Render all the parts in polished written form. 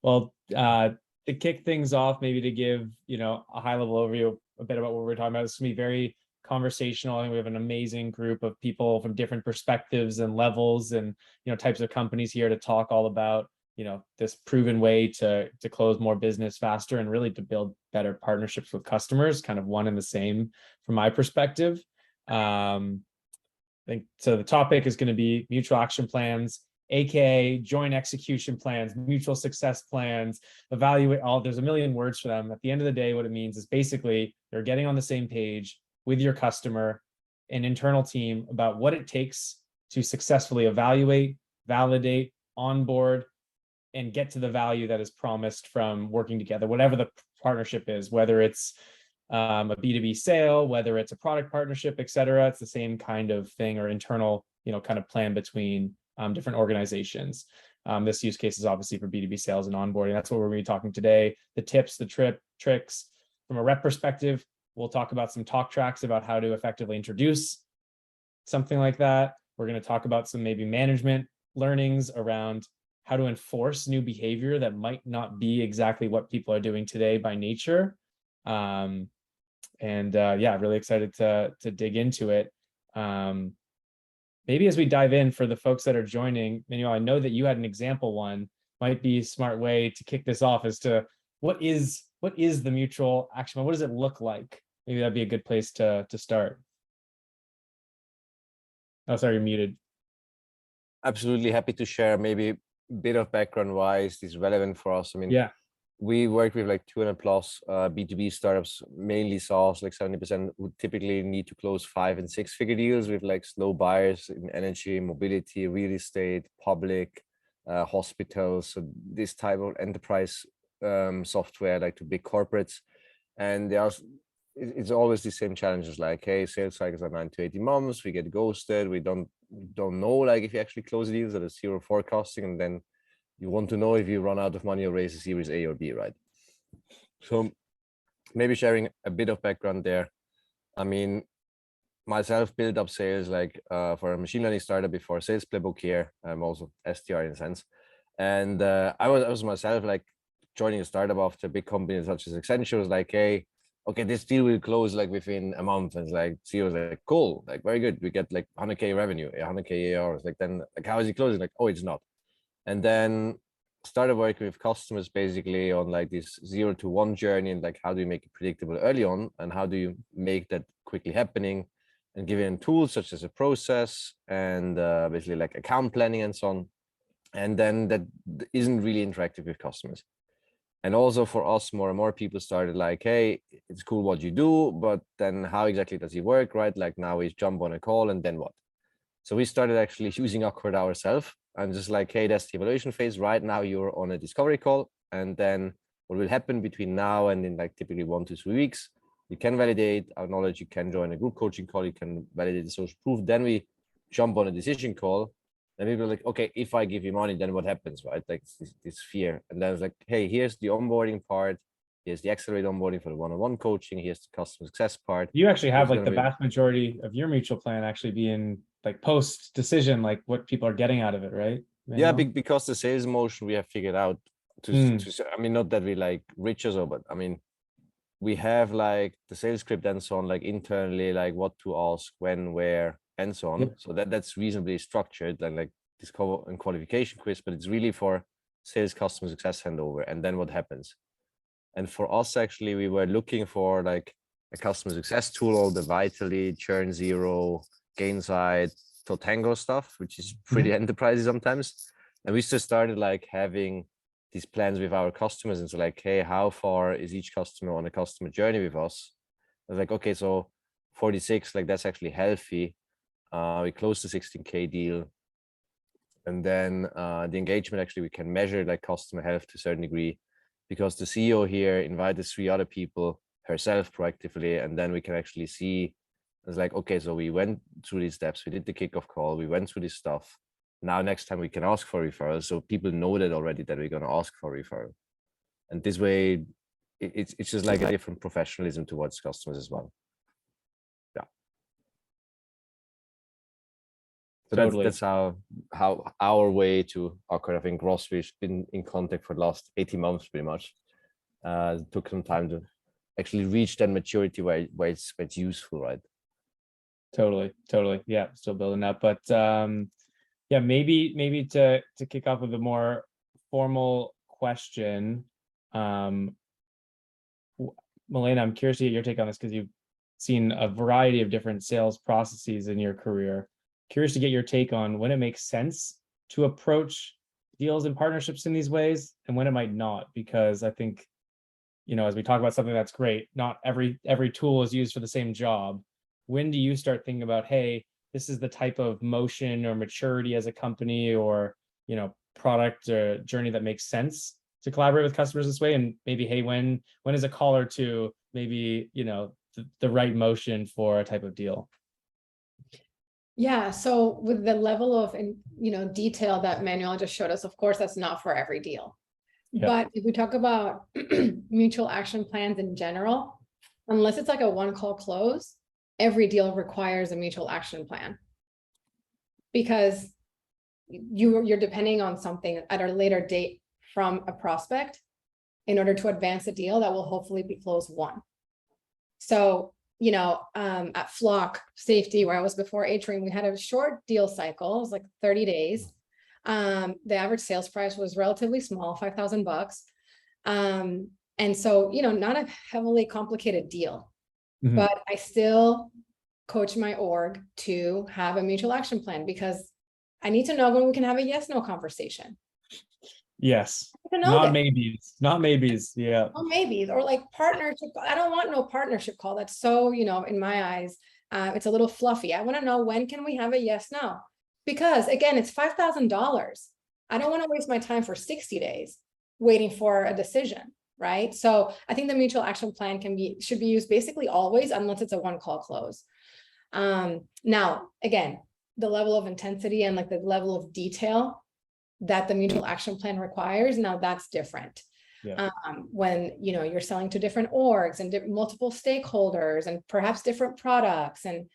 Well, to kick things off, maybe to give, a high level overview a bit about what we're talking about. It's gonna be very conversational. I think we have an amazing group of people from different perspectives and levels and, types of companies here to talk all about, this proven way to close more business faster and really to build better partnerships with customers, kind of one and the same from my perspective. I think so. The topic is going to be mutual action plans, aka joint execution plans, mutual success plans, evaluate all. There's a million words for them. At the end of the day, what it means is basically they're getting on the same page with your customer, an internal team, about what it takes to successfully evaluate, validate, onboard, and get to the value that is promised from working together, whatever the partnership is, whether it's a B2B sale, whether it's a product partnership, et cetera. It's the same kind of thing, or internal, kind of plan between different organizations. This use case is obviously for B2B sales and onboarding. That's what we're going to be talking today. The tips, the tricks. From a rep perspective, we'll talk about some talk tracks about how to effectively introduce something like that. We're going to talk about some maybe management learnings around how to enforce new behavior that might not be exactly what people are doing today by nature. Really excited to dig into it. Maybe as we dive in, for the folks that are joining, Manuel, I know that you had an example one. Might be a smart way to kick this off as to what is the mutual action? What does it look like? Maybe that'd be a good place to start. Oh, sorry, you're muted. Absolutely happy to share maybe a bit of background why is this relevant for us. I mean, yeah, we work with like 200 plus B2B startups, mainly SaaS. Like 70% would typically need to close 5 and 6 figure deals with like slow buyers in energy, mobility, real estate, public, hospitals. So this type of enterprise software, like to big corporates. And it's always the same challenges, like, hey, sales cycles are 9 to 18 months. We get ghosted. We don't know like if you actually close deals, or there's zero forecasting, and then you want to know if you run out of money or raise a series A or B, right? So maybe sharing a bit of background there. I mean, myself built up sales like for a machine learning startup before SalesPlaybook here. I'm also STR in a sense. And I was myself like joining a startup after a big company such as Accenture was like, hey, okay, this deal will close like within a month. And it's like, CEO was like, cool, like very good. We get like 100K revenue, 100K ARs. Like then, like how is it closing? Like, oh, it's not. And then started working with customers basically on like this 0 to 1 journey, and like how do you make it predictable early on, and how do you make that quickly happening, and give in tools such as a process and basically like account planning and so on. And then that isn't really interactive with customers. And also for us, more and more people started like, hey, it's cool what you do, but then how exactly does it work, right? Like now we jump on a call and then what? So we started actually using Awkward ourselves. I'm just like, hey, that's the evaluation phase. Right now you're on a discovery call. And then what will happen between now and in like typically 1 to 3 weeks, you can validate our knowledge. You can join a group coaching call. You can validate the social proof. Then we jump on a decision call. And people are like, okay, if I give you money, then what happens, right? Like this fear. And then it's like, hey, here's the onboarding part. Here's the accelerated onboarding for the one-on-one coaching. Here's the customer success part. You actually have like the vast majority of your mutual plan actually being like post decision, like what people are getting out of it, right? Yeah, because the sales motion we have figured out to I mean, not that we like rich or so, but I mean, we have like the sales script and so on, like internally, like what to ask, when, where, and so on. So that's reasonably structured, like discover and qualification quiz, but it's really for sales customer success handover. And then what happens? And for us, actually, we were looking for like a customer success tool, all the Vitally, Churn Zero, Gainsight, Totango stuff, which is pretty enterprisey sometimes. And we just started like having these plans with our customers. And so like, hey, how far is each customer on a customer journey with us? I was like, okay, so 46, like that's actually healthy. We closed the 16K deal. And then the engagement, actually, we can measure like customer health to a certain degree, because the CEO here invited 3 other people herself proactively. And then we can actually see, it's like, okay, so we went through these steps. We did the kickoff call. We went through this stuff. Now, next time we can ask for referrals. So people know that already, that we're going to ask for referral. And this way, it's just like a different professionalism towards customers as well. Yeah. So Totally. that's how our way to our kind of in gross, we've been in contact for the last 18 months pretty much. It took some time to actually reach that maturity where it's useful, right? Totally. Yeah, still building up. But yeah, maybe to kick off with a more formal question. Milena, I'm curious to get your take on this because you've seen a variety of different sales processes in your career. Curious to get your take on when it makes sense to approach deals and partnerships in these ways and when it might not, because I think, as we talk about something that's great, not every tool is used for the same job. When do you start thinking about, hey, this is the type of motion or maturity as a company or, product or journey that makes sense to collaborate with customers this way? And maybe, hey, when is a call or two maybe, the right motion for a type of deal? Yeah, so with the level of detail that Manuel just showed us, of course, that's not for every deal. Yeah. But if we talk about mutual action plans in general, unless it's like a one call close, every deal requires a mutual action plan, because you're depending on something at a later date from a prospect in order to advance a deal that will hopefully be closed one. So, at Flock Safety, where I was before Atrium, we had a short deal cycle. It was like 30 days. The average sales price was relatively small, $5,000. And so, not a heavily complicated deal, but I still coach my org to have a mutual action plan because I need to know when we can have a yes/no conversation. Yes. Not maybes. Yeah. Not maybes, or like partnership. I don't want no partnership call. That's so, in my eyes, it's a little fluffy. I want to know, when can we have a yes/no? Because again, it's $5,000. I don't want to waste my time for 60 days waiting for a decision, right? So I think the mutual action plan should be used basically always, unless it's a one call close. Now, again, the level of intensity and like the level of detail that the mutual action plan requires, now that's different. Yeah. When you're selling to different orgs and multiple stakeholders and perhaps different products, and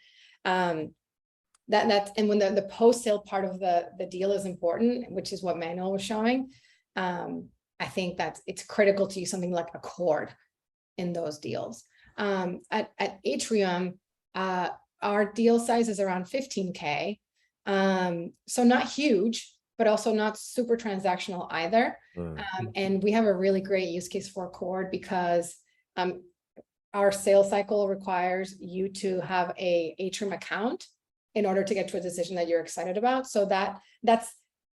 that's and when the post-sale part of the deal is important, which is what Manuel was showing. I think it's critical to use something like Accord in those deals. At Atrium, our deal size is around 15K. So not huge, but also not super transactional either. And we have a really great use case for Accord because our sales cycle requires you to have a Atrium account in order to get to a decision that you're excited about. So that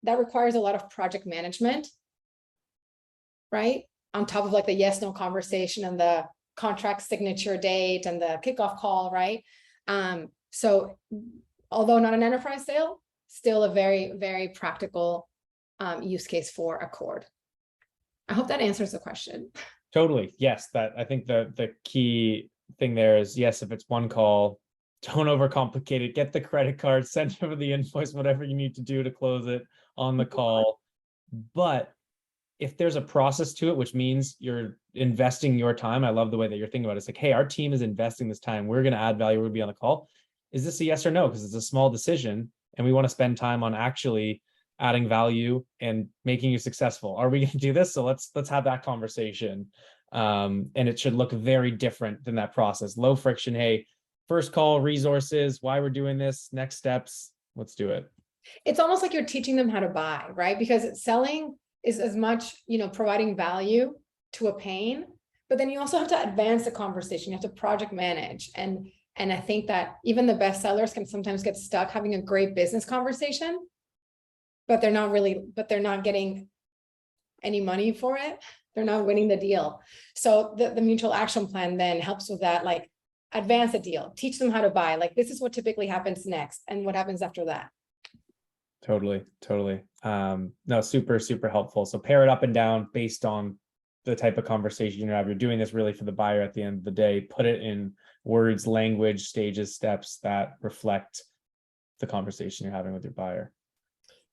requires a lot of project management, right? On top of like the yes/no conversation and the contract signature date and the kickoff call, right? So although not an enterprise sale, still a very, very practical use case for Accord. I hope that answers the question. Totally. Yes. That I think the key thing there is, yes, if it's one call, don't overcomplicate it. Get the credit card, send over the invoice, whatever you need to do to close it on the call. But if there's a process to it, which means you're investing your time, I love the way that you're thinking about it. It's like, hey, our team is investing this time. We're going to add value. We're going to be on the call. Is this a yes or no? Because it's a small decision and we want to spend time on actually adding value and making you successful. Are we going to do this? So let's have that conversation. And it should look very different than that process. Low friction. Hey, first call, resources, why we're doing this, next steps, let's do it. It's almost like you're teaching them how to buy, right? Because selling is as much, providing value to a pain, but then you also have to advance the conversation. You have to project manage. And I think that even the best sellers can sometimes get stuck having a great business conversation, but they're not getting any money for it. They're not winning the deal. So the mutual action plan then helps with that, like advance a deal, teach them how to buy. Like this is what typically happens next and what happens after that. Totally. No, super, super helpful. So pair it up and down based on the type of conversation you have. You're doing this really for the buyer at the end of the day. Put it in words, language, stages, steps that reflect the conversation you're having with your buyer.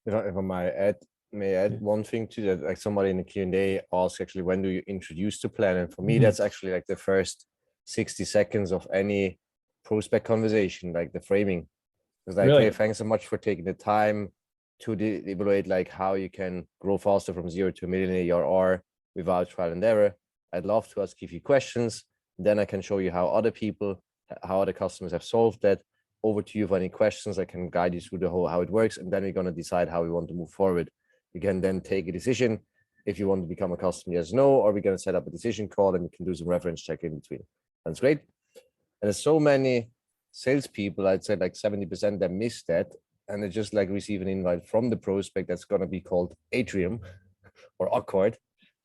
If I may add one thing to that, like somebody in the Q&A asked actually, when do you introduce the plan? And for me, that's actually like the first 60 seconds of any prospect conversation, like the framing. It's like, Really? hey, thanks so much for taking the time to evaluate like how you can grow faster from 0 to a million ARR without trial and error. I'd love to ask you a few questions. Then I can show you how other customers have solved that. Over to you for any questions. I can guide you through the whole how it works, and then we're going to decide how we want to move forward. You can then take a decision if you want to become a customer, yes, no, or we're going to set up a decision call and you can do some reference check in between. That's great. And there's so many salespeople, I'd say like 70% that miss that, and they just like receive an invite from the prospect that's going to be called Atrium or awkward.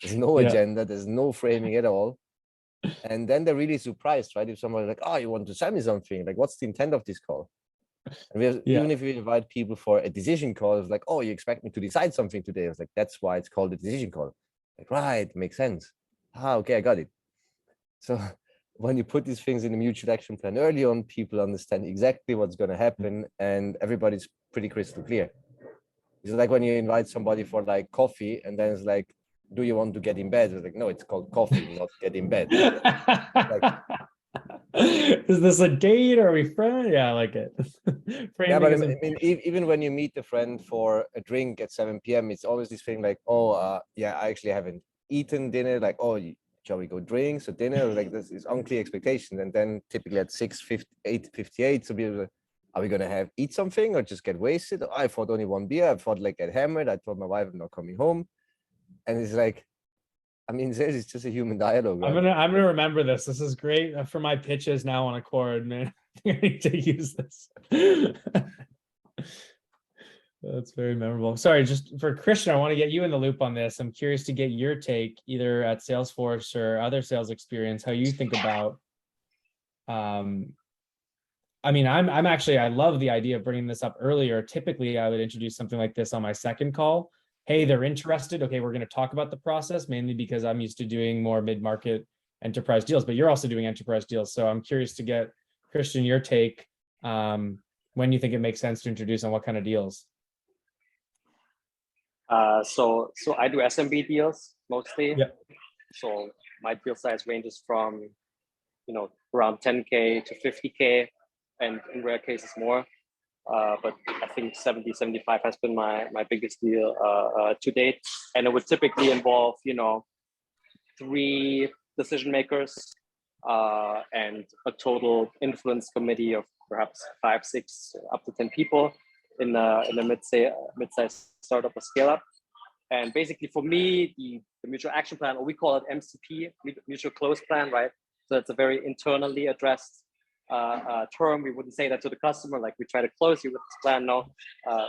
There's no agenda, there's no framing at all. And then they're really surprised, right? If somebody's like, oh, you want to sell me something? Like, what's the intent of this call? And we have, even if we invite people for a decision call, it's like, oh, you expect me to decide something today? I was like, that's why it's called a decision call. Like, right, makes sense. Okay, I got it. So when you put these things in the mutual action plan early on, people understand exactly what's going to happen and everybody's pretty crystal clear. It's like when you invite somebody for like coffee and then it's like, do you want to get in bed? It's like, no, it's called coffee, not get in bed. Like, is this a date? Are we friends? Yeah, I like it. Yeah, but I mean, even when you meet a friend for a drink at 7 p.m., it's always this thing like, oh, yeah, I actually haven't eaten dinner. Like, oh, shall we go drinks or dinner? Like, this is unclear expectations. And then typically at 8:58, so people are like, are we gonna eat something or just get wasted? Oh, I thought only one beer. I thought like get hammered. I told my wife I'm not coming home. And it's like, I mean, it's just a human dialogue. Right? I'm gonna remember this. This is great for my pitches now on Accord, man. I need to use this. That's very memorable. Sorry, just for Christian, I want to get you in the loop on this. I'm curious to get your take, either at Salesforce or other sales experience, how you think about. I mean, I'm actually, I love the idea of bringing this up earlier. Typically, I would introduce something like this on my second call. Hey, they're interested. Okay, we're going to talk about the process, mainly because I'm used to doing more mid-market enterprise deals, but you're also doing enterprise deals. So I'm curious to get, Christian, your take, when you think it makes sense to introduce on what kind of deals. So I do SMB deals mostly. Yep. So my deal size ranges from, around 10K to 50K, and in rare cases more. But I think 70, 75 has been my biggest deal to date. And it would typically involve, 3 decision makers and a total influence committee of perhaps 5, 6, up to 10 people in a mid-sized startup or scale up. And basically for me, the mutual action plan, or we call it MCP, mutual close plan, right? So it's a very internally addressed term. We wouldn't say that to the customer, like we try to close you with this plan. No,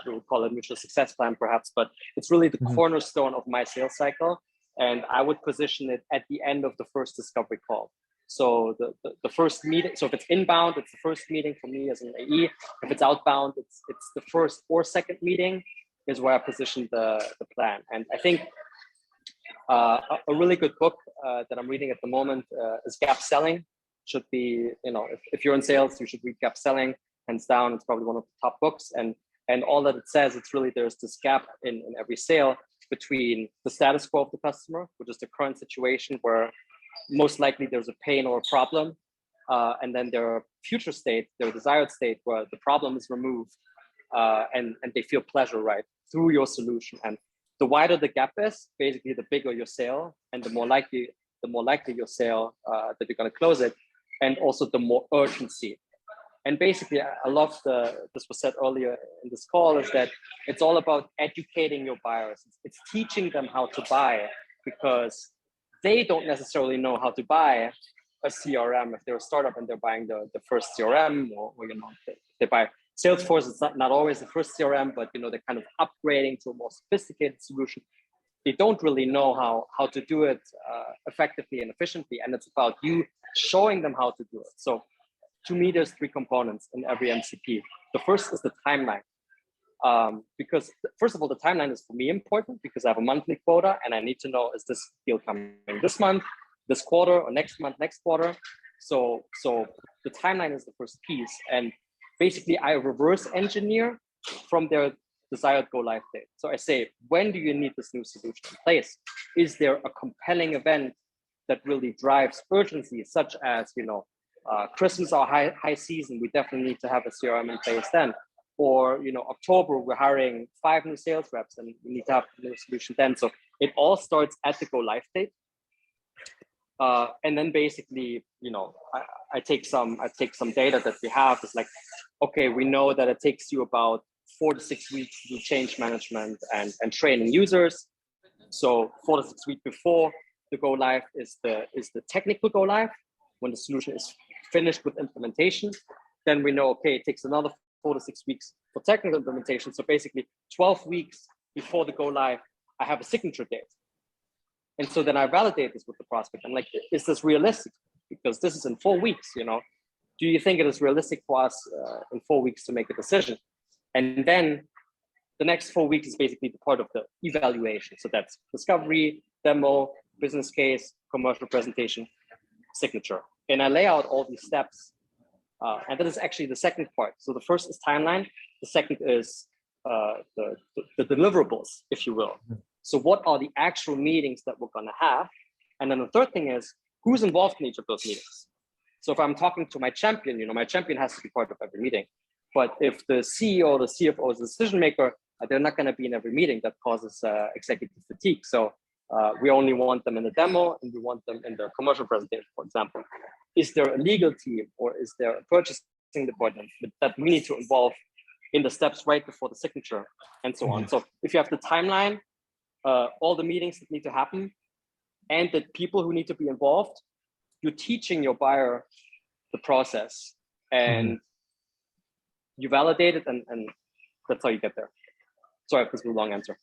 we would call it mutual success plan perhaps, but it's really the cornerstone of my sales cycle. And I would position it at the end of the first discovery call. So the first meeting, so if it's inbound, it's the first meeting for me as an AE. If it's outbound, it's the first or second meeting is where I position the plan. And I think a really good book that I'm reading at the moment is Gap Selling. Should be, if you're in sales, you should read Gap Selling, hands down. It's probably one of the top books. And all that it says, it's really, there's this gap in every sale between the status quo of the customer, which is the current situation where most likely there's a pain or a problem. And then their future state, their desired state, where the problem is removed and they feel pleasure, right, through your solution. And the wider the gap is, basically the bigger your sale and the more likely your sale that you're going to close it, and also the more urgency. And basically, I love this was said earlier in this call, is that it's all about educating your buyers. It's teaching them how to buy, because they don't necessarily know how to buy a CRM. If they're a startup and they're buying the first CRM, or they buy Salesforce, it's not always the first CRM, but they're kind of upgrading to a more sophisticated solution. They don't really know how to do it effectively and efficiently. And it's about you showing them how to do it. So to me, there's 3 components in every MCP. The first is the timeline. Because first of all, the timeline is for me important because I have a monthly quota and I need to know, is this deal coming this month, this quarter, or next month, next quarter? So the timeline is the first piece. And basically I reverse engineer from their desired go live date. So I say, when do you need this new solution in place? Is there a compelling event that really drives urgency, such as, Christmas or high season, we definitely need to have a CRM in place then. or October, we're hiring 5 new sales reps and we need to have a new solution then. So it all starts at the go live date. And then basically, I take some data that we have. It's like, okay, we know that it takes you about 4 to 6 weeks to do change management and training users. So 4 to 6 weeks before the go live is the technical go live. When the solution is finished with implementation, then we know, okay, it takes another 4 to 6 weeks for technical implementation. So basically 12 weeks before the go live, I have a signature date. And so then I validate this with the prospect. I'm like, is this realistic? Because this is in 4 weeks, Do you think it is realistic for us in 4 weeks to make a decision? And then the next 4 weeks is basically the part of the evaluation. So that's discovery, demo, business case, commercial presentation, signature. And I lay out all these steps. And that is actually the second part. So the first is timeline. The second is the deliverables, if you will. So what are the actual meetings that we're going to have? And then the third thing is who's involved in each of those meetings. So if I'm talking to my champion, my champion has to be part of every meeting. But if the CEO or the CFO is the decision maker, they're not going to be in every meeting. That causes executive fatigue. So we only want them in the demo and we want them in the commercial presentation, for example. Is there a legal team or is there a purchasing department that we need to involve in the steps right before the signature and so on? So if you have the timeline, all the meetings that need to happen and the people who need to be involved, you're teaching your buyer the process and you validate it and that's how you get there. Sorry if this was a long answer.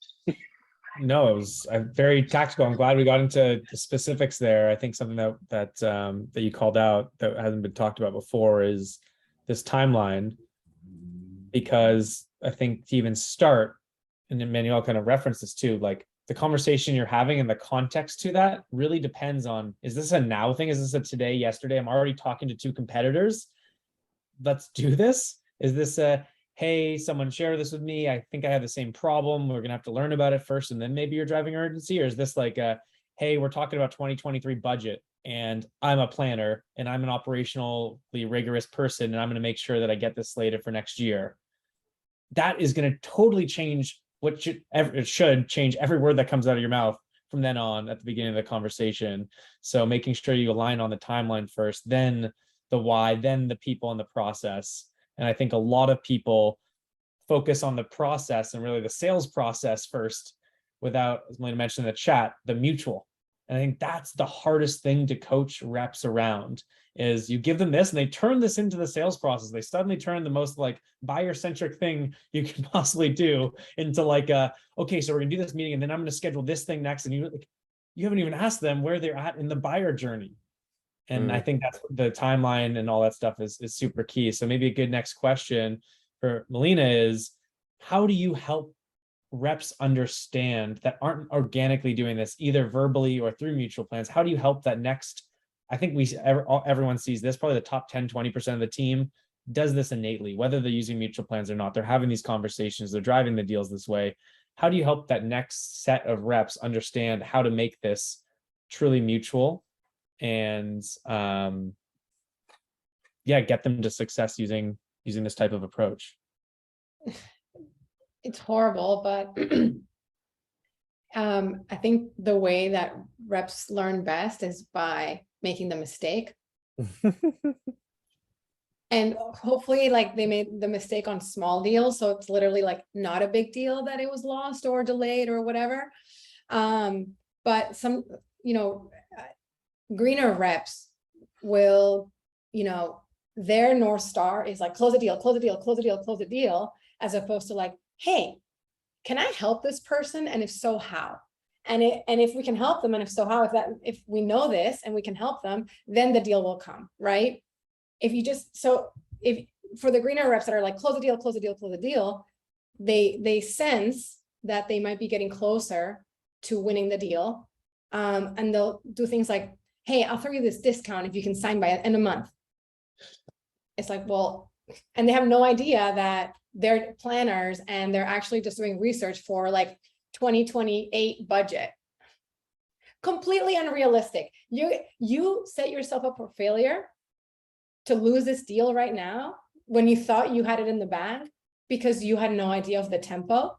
No, it was very tactical. I'm glad we got into the specifics there. I think something that you called out that hasn't been talked about before is this timeline, because I think to even start, and then Manuel kind of referenced this too, like the conversation you're having and the context to that really depends on, is this a now thing? Is this a today, yesterday? I'm already talking to 2 competitors. Let's do this. Is this a, hey, someone share this with me, I think I have the same problem, we're gonna have to learn about it first and then maybe you're driving urgency? Or is this like a, hey, we're talking about 2023 budget and I'm a planner and I'm an operationally rigorous person and I'm gonna make sure that I get this slated for next year? That is gonna totally change it should change every word that comes out of your mouth from then on at the beginning of the conversation. So making sure you align on the timeline first, then the why, then the people and the process. And I think a lot of people focus on the process and really the sales process first without, as Melina mentioned in the chat, the mutual. And I think that's the hardest thing to coach reps around, is you give them this and they turn this into the sales process. They suddenly turn the most like buyer-centric thing you can possibly do into like, okay, so we're gonna do this meeting and then I'm gonna schedule this thing next. And you haven't even asked them where they're at in the buyer journey. And I think that's the timeline and all that stuff is super key. So maybe a good next question for Melina is, how do you help reps understand that aren't organically doing this either verbally or through mutual plans? How do you help that next, I think everyone sees this, probably the top 10, 20% of the team does this innately, whether they're using mutual plans or not. They're having these conversations, they're driving the deals this way. How do you help that next set of reps understand how to make this truly mutual and get them to success using this type of approach? It's horrible, but I think the way that reps learn best is by making the mistake. And hopefully like they made the mistake on small deals, so it's literally like not a big deal that it was lost or delayed or whatever. But some, greener reps will, their North Star is like close a deal, close a deal, close a deal, close a deal, as opposed to like, hey, can I help this person? And if so, how? And if we can help them, and if so, how? If we know this and we can help them, then the deal will come, right? If for the greener reps that are like close a deal, close a deal, close a deal, they sense that they might be getting closer to winning the deal, and they'll do things like, hey, I'll throw you this discount if you can sign by end of month. It's like, well, and they have no idea that they're planners and they're actually just doing research for like 2028 budget. Completely unrealistic. You set yourself up for failure to lose this deal right now when you thought you had it in the bag. because you had no idea of the tempo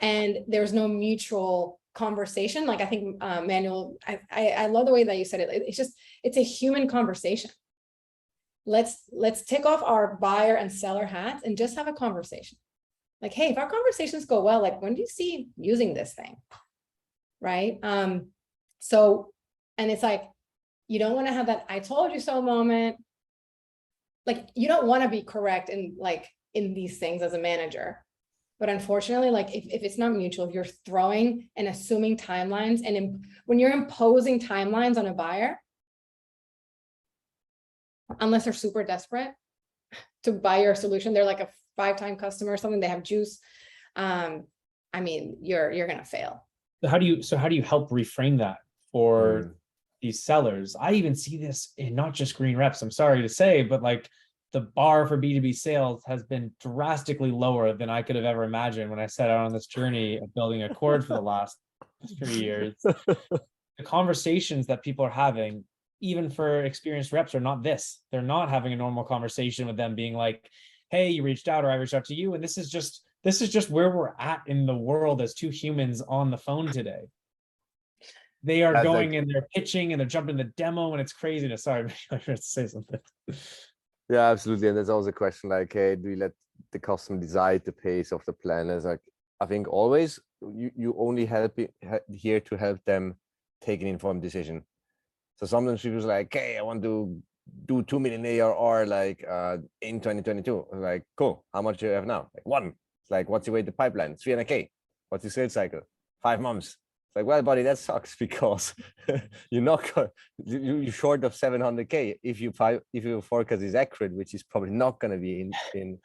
and there was no mutual conversation. Like I think Manuel, I love the way that you said it. It's a human conversation. Let's take off our buyer and seller hats and just have a conversation. Like, hey, if our conversations go well, like when do you see using this thing? Right. So, and it's like, you don't want to have that I told you so moment. Like, you don't want to be correct in these things as a manager. But unfortunately, like if it's not mutual, if you're throwing and assuming timelines, and when you're imposing timelines on a buyer, unless they're super desperate to buy your solution, they're like a 5-time customer or something, they have juice. I mean, you're gonna fail. How do you help reframe that for these sellers? I even see this in not just green reps, I'm sorry to say, but like the bar for B2B sales has been drastically lower than I could have ever imagined when I set out on this journey of building a cord for the last 3 years. The conversations that people are having, even for experienced reps, are not this. They're not having a normal conversation with them being like, hey, you reached out, or I reached out to you. And this is just where we're at in the world as two humans on the phone today. They are going and they're pitching and they're jumping the demo and it's craziness. Sorry, I forgot to say something. Yeah, absolutely. And there's always a question like, hey, do you let the customer decide the pace of the plan? It's like, I think always you only here to help them take an informed decision. So sometimes people's like, hey, I want to do 2 million ARR like in 2022. I'm like, cool. How much do you have now? Like 1. It's like, what's your weighted pipeline? 300K. What's your sales cycle? 5 months. It's like, well, buddy, that sucks because you're not you're short of 700K if your forecast is accurate, which is probably not going to be in.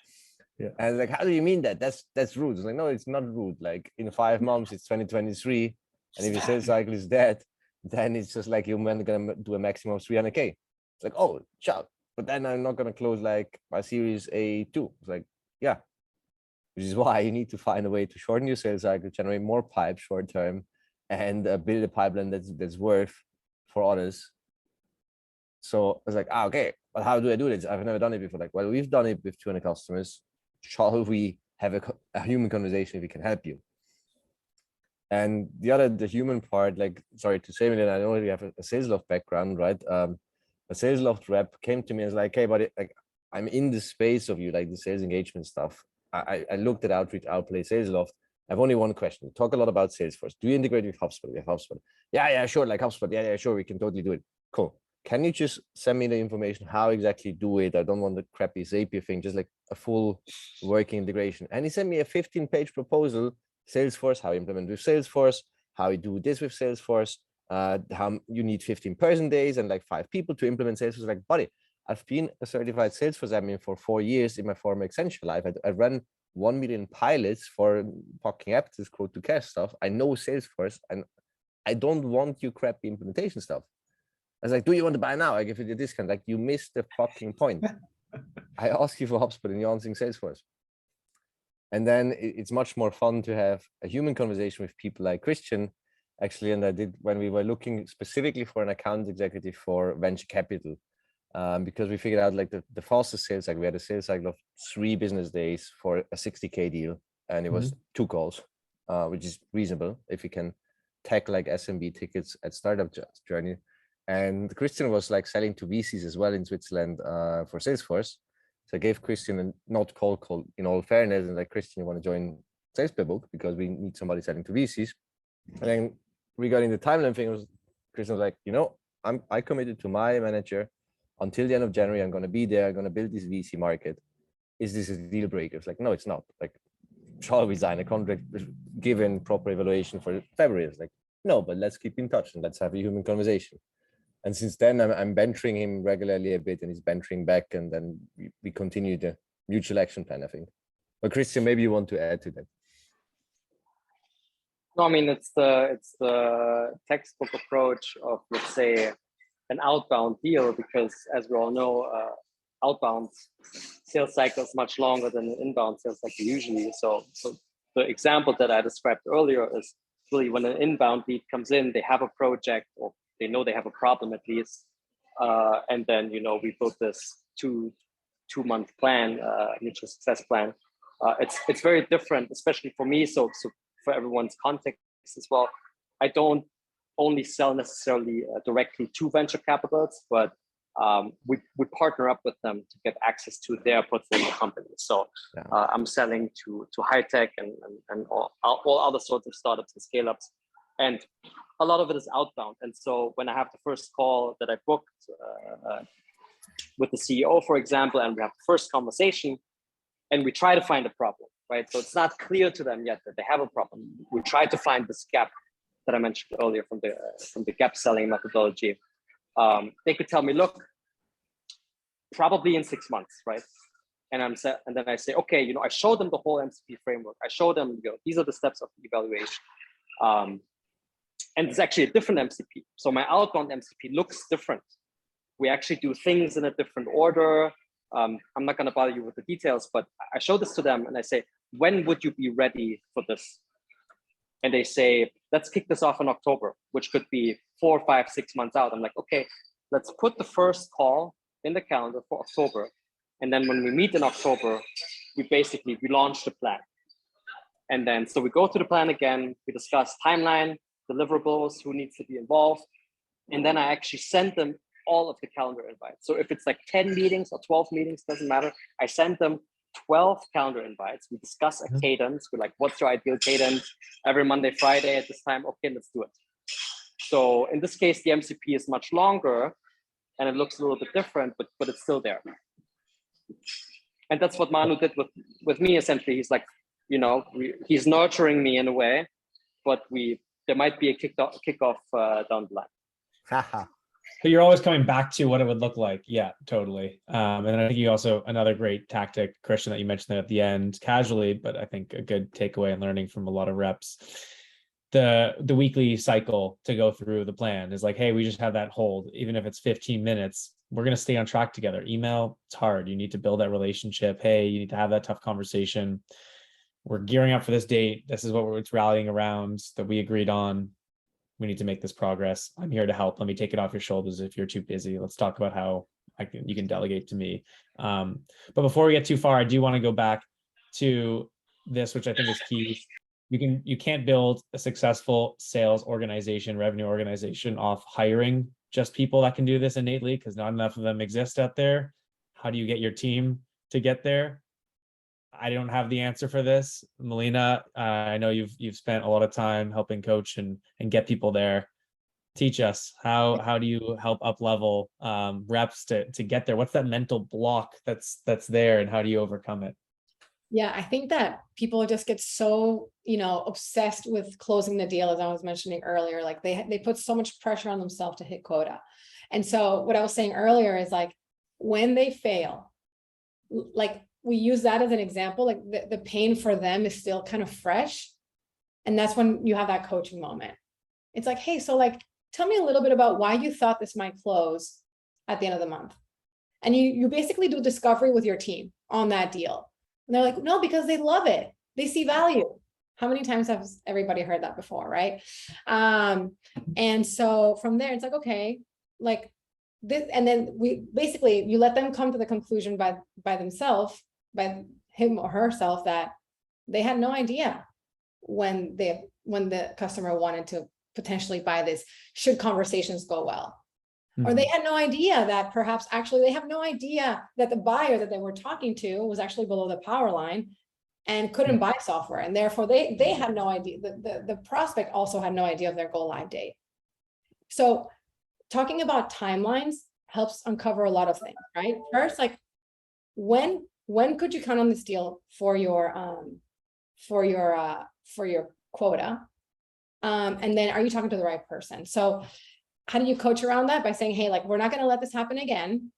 Yeah. And like, how do you mean that? That's rude. It's like, no, it's not rude. Like in 5 months, it's 2023, and if your sales cycle is that, then it's just like you're going to do a maximum of 300K. It's like, oh, ciao. But then I'm not going to close like my series A2. It's like, yeah, which is why you need to find a way to shorten your sales cycle, generate more pipe short term, and build a pipeline that's worth for others. So I was like, okay, but how do I do this? I've never done it before. Like, well, we've done it with 200 customers. Shall we have a human conversation if we can help you? And the human part, like, sorry to say, Milan, I know you have a SalesLoft background, right? A SalesLoft rep came to me and was like, hey, buddy, like, I'm in the space of you, like the sales engagement stuff. I looked at Outreach, Outplay, SalesLoft. I have only one question. Talk a lot about Salesforce. Do you integrate with HubSpot? We have HubSpot. Yeah, sure, like HubSpot. Yeah, sure, we can totally do it. Cool. Can you just send me the information how exactly do it? I don't want the crappy Zapier thing, just like a full working integration. And he sent me a 15-page proposal, Salesforce, how you implement with Salesforce, how you do this with Salesforce, how you need 15 person days and like 5 people to implement Salesforce. Like, buddy, I've been a certified Salesforce admin for 4 years in my former Accenture life. I ran 1 million pilots for fucking Aptus quote to cash stuff. I know Salesforce and I don't want you crappy implementation stuff. I was like, do you want to buy now? I give you the discount. Like, you missed the fucking point. I asked you for HubSpot and you're answering Salesforce. And then it's much more fun to have a human conversation with people like Christian, actually. And I did when we were looking specifically for an account executive for venture capital, because we figured out like the fastest sales cycle. We had a sales cycle of 3 business days for a 60K deal. And it was 2 calls, which is reasonable if you can tech like SMB tickets at startup journey. And Christian was like selling to VCs as well in Switzerland for Salesforce. So I gave Christian a not cold call in all fairness, and like, Christian, you want to join SalesPlaybook because we need somebody selling to VCs. And then regarding the timeline thing, Christian was like, you know, I committed to my manager until the end of January. I'm going to be there. I'm going to build this VC market. Is this a deal breaker? It's like, no, it's not. Like, shall we sign a contract given proper evaluation for February? It's like, no, but let's keep in touch and let's have a human conversation. And since then, I'm mentoring him regularly a bit, and he's mentoring back, and then we continue the mutual action plan, I think. But Christian, maybe you want to add to that. No, I mean, it's the textbook approach of, let's say, an outbound deal, because as we all know, outbound sales cycle is much longer than an inbound sales cycle usually. So the example that I described earlier is really when an inbound lead comes in, they have a project, or they know they have a problem at least. And then, you know, we built this 2 2-month plan, mutual success plan. It's very different, especially for me. So for everyone's context as well, I don't only sell necessarily directly to venture capitalists, but we partner up with them to get access to their portfolio companies. So I'm selling to high tech and all other sorts of startups and scale ups, and a lot of it is outbound. And so when I have the first call that I booked with the CEO, for example, and we have the first conversation, and we try to find a problem, right? So it's not clear to them yet that they have a problem. We try to find this gap that I mentioned earlier from the gap selling methodology. They could tell me, look, probably in 6 months, right? And then I say, okay, I show them the whole MCP framework. I show them, these are the steps of the evaluation. And it's actually a different MCP. So my outbound MCP looks different. We actually do things in a different order. I'm not going to bother you with the details, but I show this to them and I say, when would you be ready for this? And they say, let's kick this off in October, which could be 4, 5, 6 months out. I'm like, okay, let's put the first call in the calendar for October. And then when we meet in October, we launch the plan. And then, so we go through the plan again, we discuss timeline, deliverables, who needs to be involved. And then I actually send them all of the calendar invites. So if it's like 10 meetings or 12 meetings, doesn't matter. I send them 12 calendar invites. We discuss a cadence. We're like, what's your ideal cadence? Every Monday, Friday at this time. Okay, let's do it. So in this case, the MCP is much longer and it looks a little bit different, but it's still there. And that's what Manu did with me, essentially. He's like, he's nurturing me in a way, but there might be a kickoff down the line. So you're always coming back to what it would look like. Yeah, totally. And then I think you also, another great tactic, Christian, that you mentioned there at the end, casually, but I think a good takeaway and learning from a lot of reps. The weekly cycle to go through the plan is like, hey, we just have that hold. Even if it's 15 minutes, we're going to stay on track together. Email, it's hard. You need to build that relationship. Hey, you need to have that tough conversation. We're gearing up for this date. This is what it's rallying around that we agreed on. We need to make this progress. I'm here to help. Let me take it off your shoulders if you're too busy. Let's talk about how you can delegate to me. But before we get too far, I do want to go back to this, which I think is key. You can't build a successful sales organization, revenue organization off hiring just people that can do this innately, because not enough of them exist out there. How do you get your team to get there? I don't have the answer for this. Melina, I know you've spent a lot of time helping coach and get people there. Teach us, how do you help up level reps to get there? What's that mental block that's there, and how do you overcome it? Yeah, I think that people just get so, obsessed with closing the deal, as I was mentioning earlier. Like they put so much pressure on themselves to hit quota. And so what I was saying earlier is like, when they fail, like we use that as an example, like the pain for them is still kind of fresh. And that's when you have that coaching moment. It's like, hey, so like, tell me a little bit about why you thought this might close at the end of the month. And you basically do discovery with your team on that deal. And they're like, no, because they love it. They see value. How many times has everybody heard that before, right? And so from there, it's like, okay, like this, and then you let them come to the conclusion by themselves, by him or herself, that they had no idea when the customer wanted to potentially buy this, should conversations go well. Or they had no idea that perhaps actually they have no idea that the buyer that they were talking to was actually below the power line and couldn't buy software. And therefore they had no idea, the prospect also had no idea of their go live date. So talking about timelines helps uncover a lot of things, right? First, like when could you count on this deal for your quota? And then are you talking to the right person? So how do you coach around that? By saying, hey, like, we're not going to let this happen again.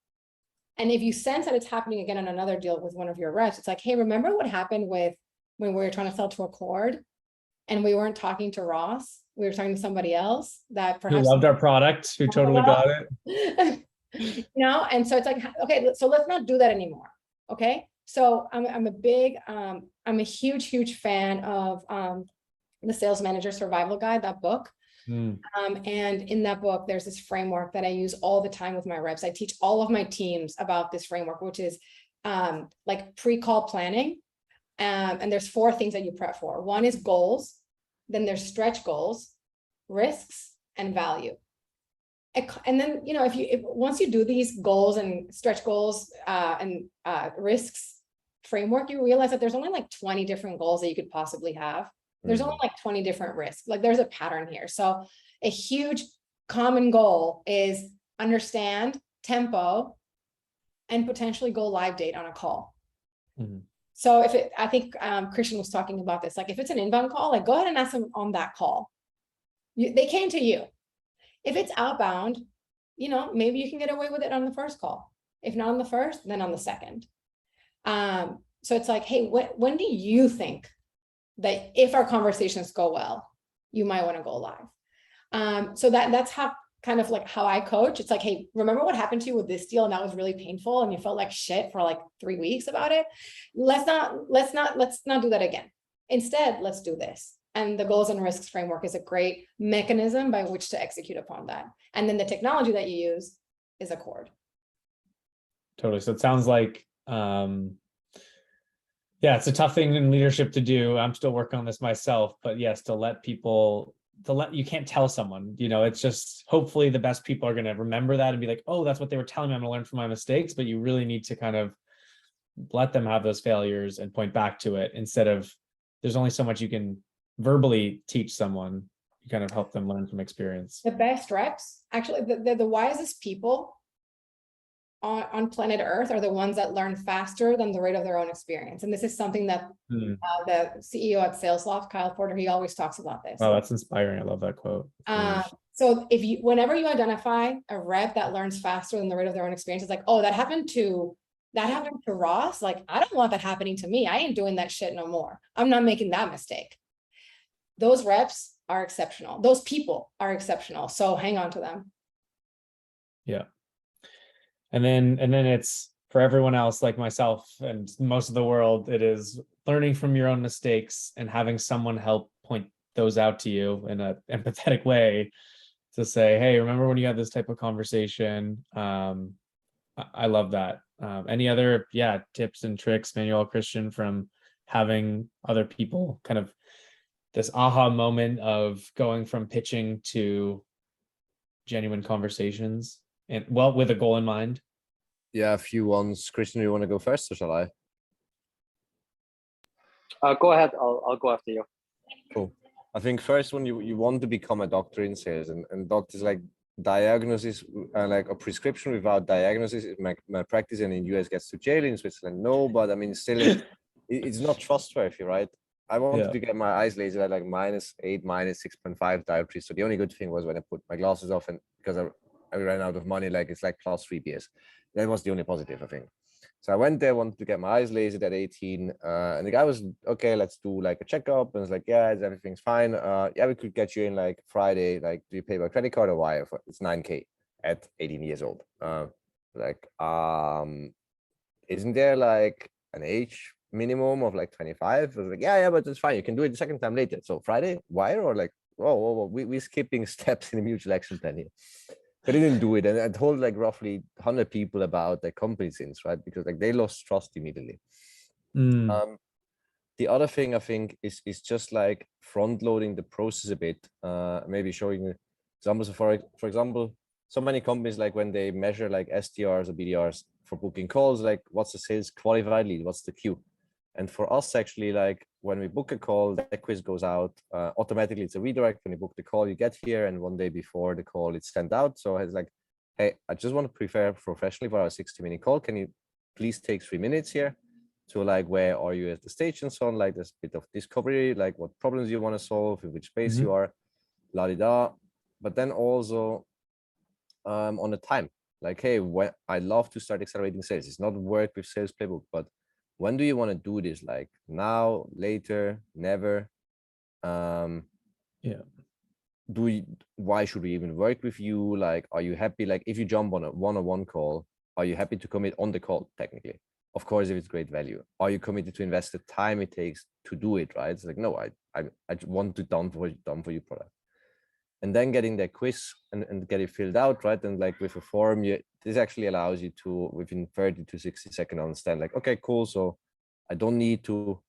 And if you sense that it's happening again on another deal with one of your reps, it's like, hey, remember what happened when we were trying to sell to Accord and we weren't talking to Ross? We were talking to somebody else that perhaps who loved our product, who totally got it. And so it's like, okay, so let's not do that anymore. Okay. So I'm a huge fan of the Sales Manager Survival Guide, that book. And in that book, there's this framework that I use all the time with my reps. I teach all of my teams about this framework, which is like pre-call planning. And there's 4 things that you prep for. One is goals, then there's stretch goals, risks, and value. And then, you know, if once you do these goals and stretch goals and risks framework, you realize that there's only like 20 different goals that you could possibly have. There's only like 20 different risks. Like there's a pattern here. So a huge common goal is understand tempo and potentially go live date on a call. So if it, I think Christian was talking about this, like if it's an inbound call, like go ahead and ask them on that call. They came to you. If it's outbound, you know, maybe you can get away with it on the first call. If not on the first, then on the second. So it's like, hey, when do you think that if our conversations go well, you might want to go live? So that's how kind of like how I coach. It's like, hey, remember what happened to you with this deal? And that was really painful. And you felt like shit for like 3 weeks about it. Let's not do that again. Instead, let's do this. And the goals and risks framework is a great mechanism by which to execute upon that. And then the technology that you use is a cord. Totally. So it sounds like, yeah, it's a tough thing in leadership to do. I'm still working on this myself, but yes, you can't tell someone, you know, it's just, hopefully the best people are going to remember that and be like, oh, that's what they were telling me. I'm going to learn from my mistakes, but you really need to kind of let them have those failures and point back to it, instead of, there's only so much you can verbally teach someone. You kind of help them learn from experience. The best reps, actually, the wisest people on planet Earth are the ones that learn faster than the rate of their own experience. And this is something that the CEO at SalesLoft, Kyle Porter, he always talks about this. Oh, that's inspiring. I love that quote. So whenever you identify a rep that learns faster than the rate of their own experience, it's like, oh, that happened to Ross. Like, I don't want that happening to me. I ain't doing that shit no more. I'm not making that mistake. Those reps are exceptional. Those people are exceptional. So hang on to them. Yeah. And then it's for everyone else like myself and most of the world, it is learning from your own mistakes and having someone help point those out to you in an empathetic way to say, hey, remember when you had this type of conversation? I love that. Any other, tips and tricks, Manuel, Christian, from having other people kind of this aha moment of going from pitching to genuine conversations and with a goal in mind? Yeah, a few ones. Christian, you want to go first or shall I? Go ahead. I'll go after you. Cool. I think first one, you want to become a doctor in sales, and doctors like diagnosis, like a prescription without diagnosis is malpractice, and in US gets to jail. In Switzerland, no, but I mean, still, it's not trustworthy, right? I wanted to get my eyes lasered at like -8, -6.5 dioptries. So the only good thing was when I put my glasses off, and because I ran out of money, like it's like +3 beers. That was the only positive, I think. So I went there, wanted to get my eyes lasered at 18, and the guy was, okay, let's do like a checkup. And it's like, yeah, everything's fine. Yeah, we could get you in like Friday. Like, do you pay by credit card or wire? It's 9K at 18 years old. Isn't there like an age minimum of like 25? I was like, yeah, but it's fine. You can do it the second time later. So Friday, wire, or like, whoa, we're skipping steps in the mutual action plan here. But they didn't do it, and I told like roughly 100 people about their company since, right? Because like they lost trust immediately. The other thing I think is just like front loading the process a bit. Maybe showing examples. For example, so many companies, like when they measure like SDRs or BDRs for booking calls, like what's the sales qualified lead? What's the queue? And for us, actually, like when we book a call, that quiz goes out automatically. It's a redirect. When you book the call, you get here, and one day before the call, it's sent out. So it's like, hey, I just want to prepare professionally for our 60-minute call. Can you please take 3 minutes here to like, where are you at the stage and so on? Like this bit of discovery, like what problems you want to solve, in which space you are, la di da. But then also on the time, like, hey, when I love to start accelerating sales. It's not work with SalesPlaybook, but when do you want to do this? Like now, later, never? Why should we even work with you? Like, are you happy? Like, if you jump on a one-on-one call, are you happy to commit on the call? Technically, of course, if it's great value, are you committed to invest the time it takes to do it? Right? It's like, no, I want to done for you product. And then getting that quiz and get it filled out, right? And like with a form, this actually allows you to, within 30 to 60 seconds, understand like, okay, cool. So I don't need to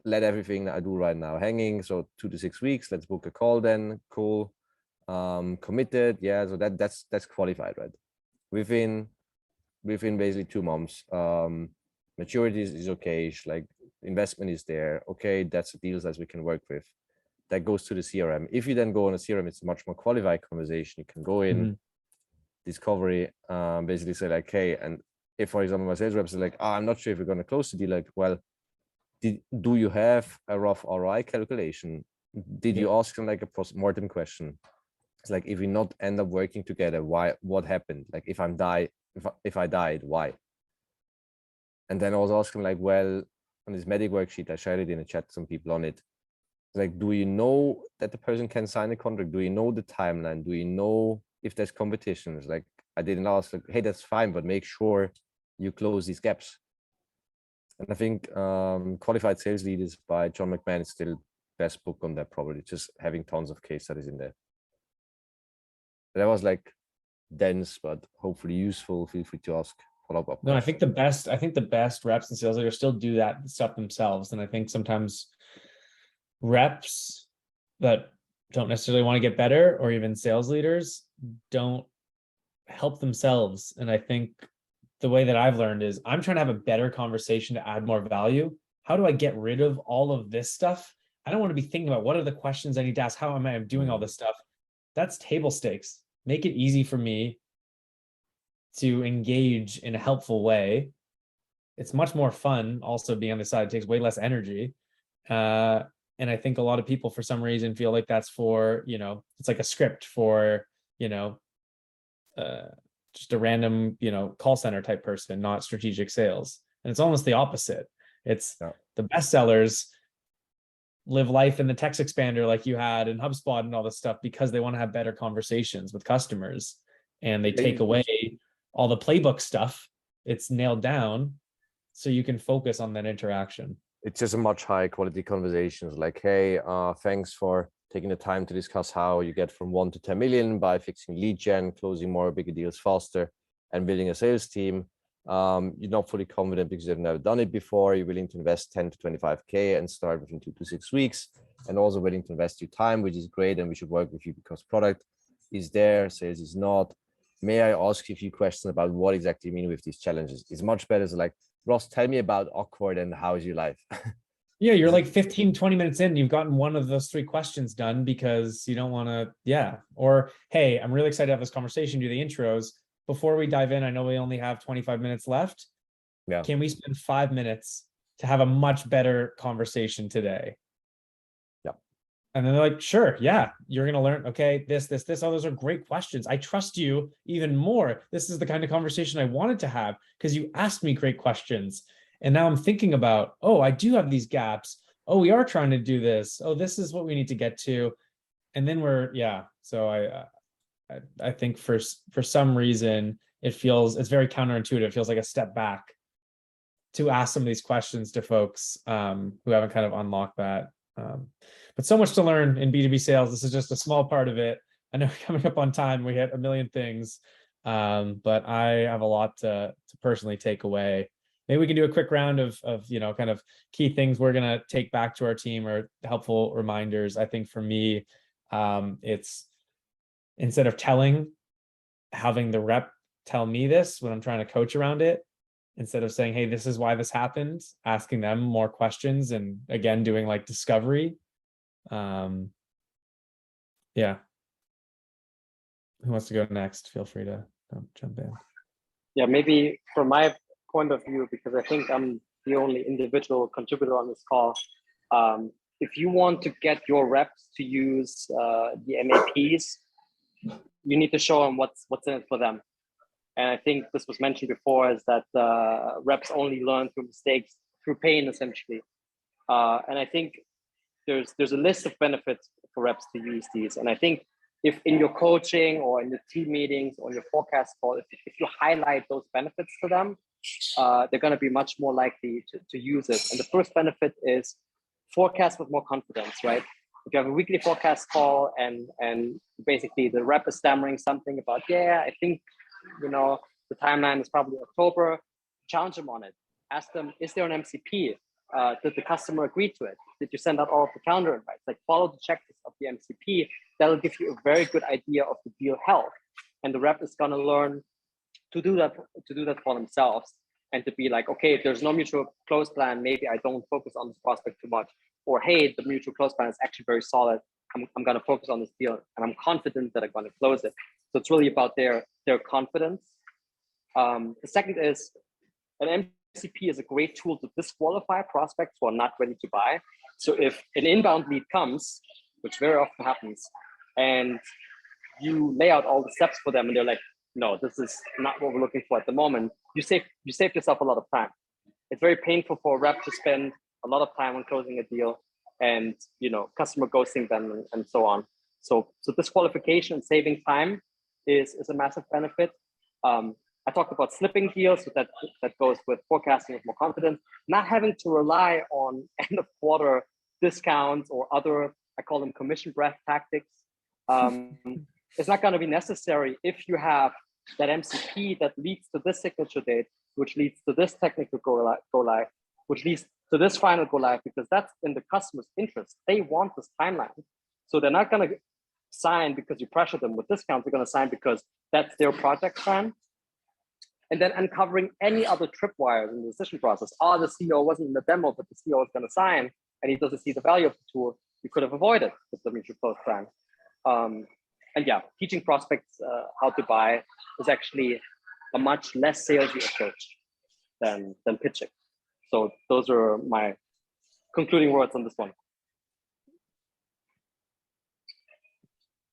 let everything that I do right now hanging. So 2 to 6 weeks, let's book a call then. Cool. Committed. Yeah. So that's qualified, right? Within basically 2 months. Maturity is okay. Like investment is there. Okay, that's the deals that we can work with. That goes to the CRM. If you then go on a CRM, it's a much more qualified conversation. You can go in, discovery, basically say like, hey, and if, for example, my sales reps are like, I'm not sure if we're going to close the deal, like, well, do you have a rough ROI calculation? Did you ask them like a post-mortem question? It's like, if we not end up working together, why? What happened? Like, if I died, why? And then also ask them like, well, on this medic worksheet, I shared it in a chat, some people on it. Like, do you know that the person can sign a contract? Do you know the timeline? Do you know if there's competitions? Like, I didn't ask, like, hey, that's fine, but make sure you close these gaps. And I think Qualified Sales Leaders by John McMahon is still best book on that, probably, just having tons of case studies in there. That was like dense, but hopefully useful. Feel free to ask follow-up. No, I think the best reps and sales leaders still do that stuff themselves. And I think sometimes reps that don't necessarily want to get better, or even sales leaders, don't help themselves. And I think the way that I've learned is, I'm trying to have a better conversation to add more value. How do I get rid of all of this stuff? I don't want to be thinking about what are the questions I need to ask. How am I doing all this stuff? That's table stakes. Make it easy for me to engage in a helpful way. It's much more fun also being on the side. It takes way less energy. And I think a lot of people, for some reason, feel like that's for, it's like a script for, just a random, call center type person, not strategic sales. And it's almost the opposite. It's the best sellers live life in the text expander like you had in HubSpot and all this stuff, because they want to have better conversations with customers, and they take away all the playbook stuff. It's nailed down so you can focus on that interaction. It's just a much higher quality conversations, like, hey, thanks for taking the time to discuss how you get from 1 to 10 million by fixing lead gen, closing more bigger deals faster, and building a sales team. You're not fully confident because you've never done it before. You're willing to invest 10 to 25K and start within 2 to 6 weeks, and also willing to invest your time, which is great. And we should work with you because product is there, sales is not. May I ask you a few questions about what exactly you mean with these challenges? It's much better to like, Ross, tell me about awkward and how's your life? Yeah, you're like 15, 20 minutes in, you've gotten one of those 3 questions done because you don't want to, Or, hey, I'm really excited to have this conversation, do the intros. Before we dive in, I know we only have 25 minutes left. Yeah. Can we spend 5 minutes to have a much better conversation today? Yeah. And then they're like, sure, yeah, you're going to learn, okay, this. Oh, those are great questions. I trust you even more. This is the kind of conversation I wanted to have because you asked me great questions. And now I'm thinking about, oh, I do have these gaps. Oh, we are trying to do this. Oh, this is what we need to get to. And then so I think for some reason, it's very counterintuitive. It feels like a step back to ask some of these questions to folks who haven't kind of unlocked that. But so much to learn in B2B sales. This is just a small part of it. I know we're coming up on time. We hit a million things, but I have a lot to personally take away. Maybe we can do a quick round of kind of key things we're going to take back to our team or helpful reminders. I think for me, it's instead of having the rep tell me this when I'm trying to coach around it, instead of saying, hey, this is why this happened, asking them more questions and again, doing like discovery. Who wants to go next? Feel free to jump in. Yeah, maybe from my point of view, because I think I'm the only individual contributor on this call. If you want to get your reps to use the MAPs, you need to show them what's in it for them. And I think this was mentioned before, is that reps only learn through mistakes, through pain, essentially. And I think there's a list of benefits for reps to use these. And I think if in your coaching or in the team meetings or your forecast call, if you highlight those benefits to them, they're going to be much more likely to use it. And the first benefit is forecast with more confidence, right? If you have a weekly forecast call and basically the rep is stammering something about, I think you know, the timeline is probably October. Challenge them on it. Ask them, is there an MCP? Did the customer agree to it? Did you send out all of the calendar invites? Like, follow the checklist of the MCP. That'll give you a very good idea of the deal health. And the rep is gonna learn to do that for themselves, and to be like, okay, if there's no mutual close plan, maybe I don't focus on this prospect too much. Or hey, the mutual close plan is actually very solid. I'm gonna focus on this deal, and I'm confident that I'm gonna close it. So it's really about their confidence. The second is, an MCP is a great tool to disqualify prospects who are not ready to buy. So if an inbound lead comes, which very often happens, and you lay out all the steps for them and they're like, no, this is not what we're looking for at the moment, you save yourself a lot of time. It's very painful for a rep to spend a lot of time on closing a deal, and, you know, customer ghosting them and so on. So disqualification and saving time is a massive benefit. I talked about slipping deals, so that goes with forecasting with more confidence, not having to rely on end of quarter discounts or other, I call them commission breath tactics. It's not going to be necessary if you have that MCP that leads to this signature date, which leads to this technical go live, which leads to this final go live, because that's in the customer's interest. They want this timeline. So they're not going to sign because you pressure them with discounts. They're going to sign because that's their project plan. And then uncovering any other tripwires in the decision process. Oh, the CEO wasn't in the demo, but the CEO is going to sign, and he doesn't see the value of the tool. You could have avoided with the mutual close plan. And yeah, teaching prospects how to buy is actually a much less salesy approach than pitching. So those are my concluding words on this one.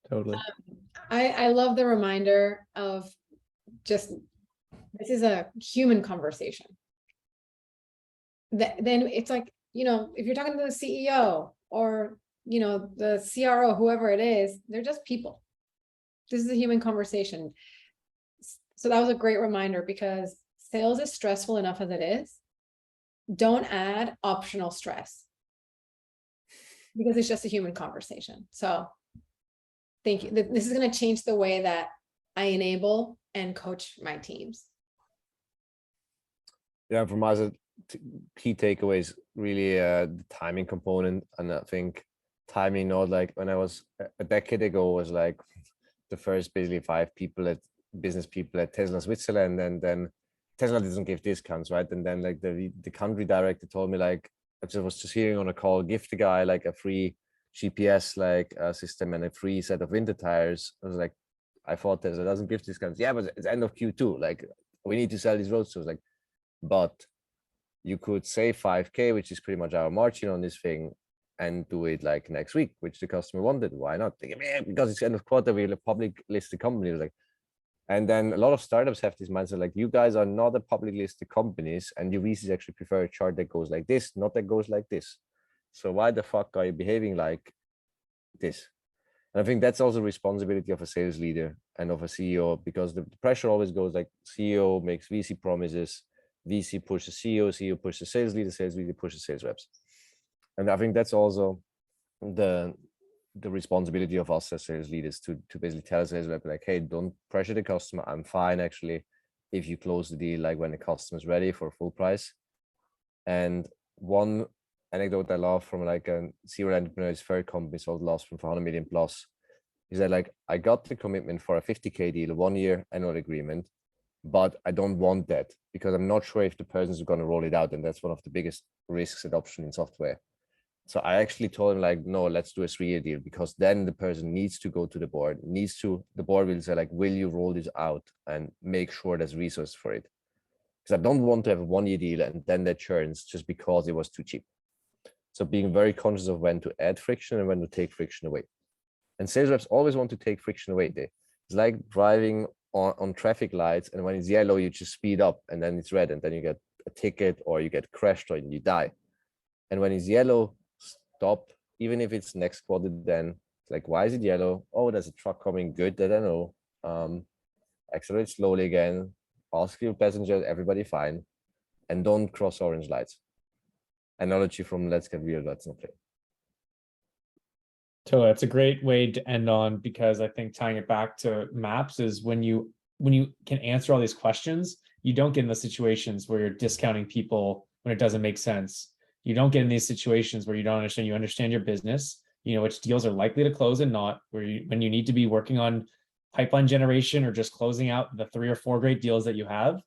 Totally. I love the reminder of just, this is a human conversation. Then it's like, you know, if you're talking to the CEO or, you know, the CRO, whoever it is, they're just people. This is a human conversation. So that was a great reminder, because sales is stressful enough as it is. Don't add optional stress, because it's just a human conversation. So thank you. This is going to change the way that I enable and coach my teams. Yeah, from us, key takeaways really the timing component. And I think timing, not like when I was a decade ago, was like the first basically 5 business people at Tesla Switzerland, and then Tesla doesn't give discounts, right? And then like the country director told me, like, I was just hearing on a call, give the guy like a free GPS like system and a free set of winter tires. I was like, I thought Tesla doesn't give discounts. Yeah, but it's end of Q2. Like, we need to sell these roadsters. Like, but you could save 5K, which is pretty much our margin on this thing, and do it like next week, which the customer wanted. Why not? Because it's end of quarter, we're a public listed company. Like, and then a lot of startups have this mindset, like, you guys are not a public listed companies, and your VCs actually prefer a chart that goes like this, not that goes like this. So why the fuck are you behaving like this? And I think that's also the responsibility of a sales leader and of a CEO, because the pressure always goes like, CEO makes VC promises, VC pushes CEO, CEO pushes sales leader pushes sales reps. And I think that's also the responsibility of us as sales leaders to basically tell a sales rep, like, hey, don't pressure the customer. I'm fine actually if you close the deal like when the customer is ready for full price. And one anecdote I love from like a serial entrepreneur, his third company sold last from 400 million plus. He said, like, I got the commitment for a 50K deal, 1 year annual agreement, but I don't want that because I'm not sure if the person is going to roll it out. And that's one of the biggest risks adoption in software. So I actually told him, like, no, let's do a 3-year deal, because then the person needs to go to the board, the board will say, like, will you roll this out and make sure there's resources for it? Because I don't want to have a 1-year deal and then that churns just because it was too cheap. So being very conscious of when to add friction and when to take friction away. And sales reps always want to take friction away. It's like driving on traffic lights, and when it's yellow, you just speed up, and then it's red, and then you get a ticket or you get crashed or you die. And when it's yellow, stop, even if it's next quarter. Then it's like, why is it yellow? Oh, there's a truck coming. Good that I know. Accelerate slowly again, ask your passengers, everybody fine, and don't cross orange lights. Analogy from Let's Get Real, Let's Not Play. Totally, that's a great way to end on, because I think tying it back to maps is when you when you can answer all these questions, you don't get in the situations where you're discounting people when it doesn't make sense. You don't get in these situations where you don't understand, you understand your business, you know, which deals are likely to close and not, where you, when you need to be working on pipeline generation or just closing out the 3 or 4 great deals that you have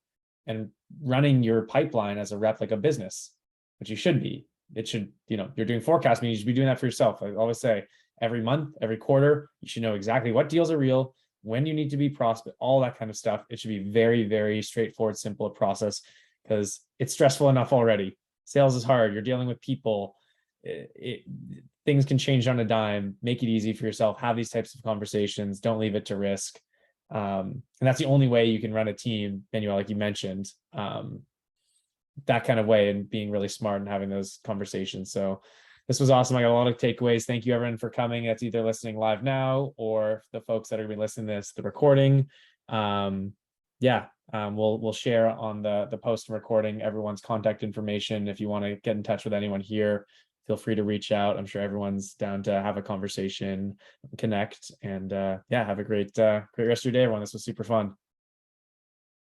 and running your pipeline as a rep, like a business, which you should be. It should, you know, you're doing forecasting, you should be doing that for yourself. I always say every month, every quarter, you should know exactly what deals are real, when you need to be prospect, all that kind of stuff. It should be very, very straightforward, simple process, because it's stressful enough already. Sales is hard. You're dealing with people. Things can change on a dime. Make it easy for yourself. Have these types of conversations. Don't leave it to risk. And that's the only way you can run a team, Manuel, like you mentioned, that kind of way, and being really smart and having those conversations. So this was awesome. I got a lot of takeaways. Thank you everyone for coming. That's either listening live now or the folks that are going to be listening to this, the recording. We'll share on the post recording everyone's contact information. If you want to get in touch with anyone here, feel free to reach out. I'm sure everyone's down to have a conversation, connect, and have a great rest of your day, everyone. This was super fun.